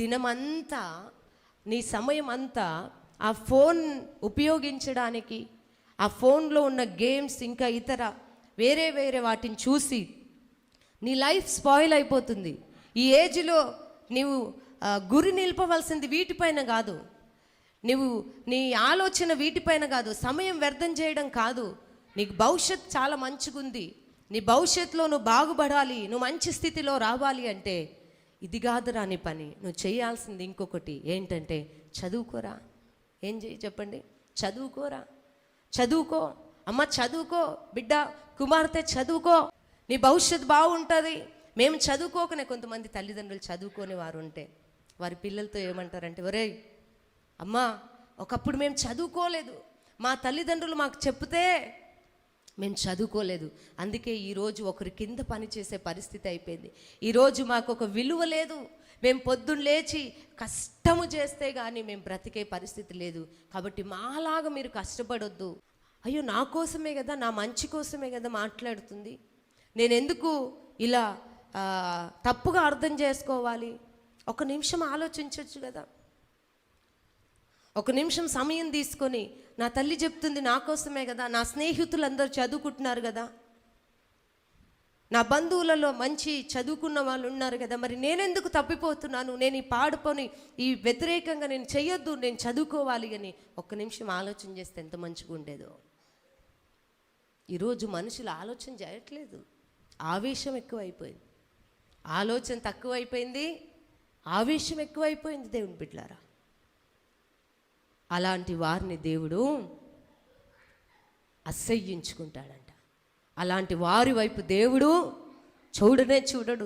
దినమంతా నీ సమయం అంతా ఆ ఫోన్ ఉపయోగించడానికి, ఆ ఫోన్లో ఉన్న గేమ్స్ ఇంకా ఇతర వేరే వేరే వాటిని చూసి నీ లైఫ్ స్పాయిల్ అయిపోతుంది. ఈ ఏజ్లో నీవు గురి నిలపవలసింది వీటిపైన కాదు, నువ్వు నీ ఆలోచన వీటిపైన కాదు, సమయం వ్యర్థం చేయడం కాదు. నీకు భవిష్యత్ చాలా మంచిగుంది, నీ భవిష్యత్తులో నువ్వు బాగుపడాలి, నువ్వు మంచి స్థితిలో రావాలి అంటే ఇది కాదురా నీ పని. నువ్వు చేయాల్సింది ఇంకొకటి ఏంటంటే చదువుకోరా. ఏం చేయి చెప్పండి? చదువుకోరా. చదువుకో అమ్మ, చదువుకో బిడ్డ, కుమార్తె చదువుకో, నీ భవిష్యత్తు బాగుంటుంది. మేము చదువుకోకనే కొంతమంది తల్లిదండ్రులు చదువుకోని వారు ఉంటే వారి పిల్లలతో ఏమంటారంటే, ఒరేయ్ అమ్మా, ఒకప్పుడు మేము చదువుకోలేదు, మా తల్లిదండ్రులు మాకు చెప్తే మేము చదువుకోలేదు, అందుకే ఈరోజు ఒకరి కింద పనిచేసే పరిస్థితి అయిపోయింది. ఈరోజు మాకు ఒక విలువ లేదు, మేము పొద్దున్న లేచి కష్టము చేస్తే కానీ మేము బ్రతికే పరిస్థితి లేదు. కాబట్టి మాలాగా మీరు కష్టపడొద్దు. అయ్యో, నా కోసమే కదా, నా మంచి కోసమే కదా మాట్లాడుతుంది, నేను ఎందుకు ఇలా తప్పుగా అర్థం చేసుకోవాలి? ఒక నిమిషం ఆలోచించవచ్చు కదా. ఒక నిమిషం సమయం తీసుకొని, నా తల్లి చెప్తుంది నా కోసమే కదా, నా స్నేహితులందరూ చదువుకుంటున్నారు కదా, నా బంధువులలో మంచి చదువుకున్న వాళ్ళు ఉన్నారు కదా, మరి నేనెందుకు తప్పిపోతున్నాను? నేను ఈ పాడుకొని ఈ వ్యతిరేకంగా నేను చెయ్యొద్దు, నేను చదువుకోవాలి అని ఒక్క నిమిషం ఆలోచన చేస్తే ఎంత మంచిగా ఉండేదో. ఈరోజు మనుషులు ఆలోచన చేయట్లేదు, ఆవేశం ఎక్కువైపోయింది. ఆలోచన తక్కువైపోయింది, ఆవేశం ఎక్కువైపోయింది. దేవుని బిడ్డలారా, అలాంటి వారిని దేవుడు అసహ్యించుకుంటాడంట. అలాంటి వారి వైపు దేవుడు చూడనే చూడడు.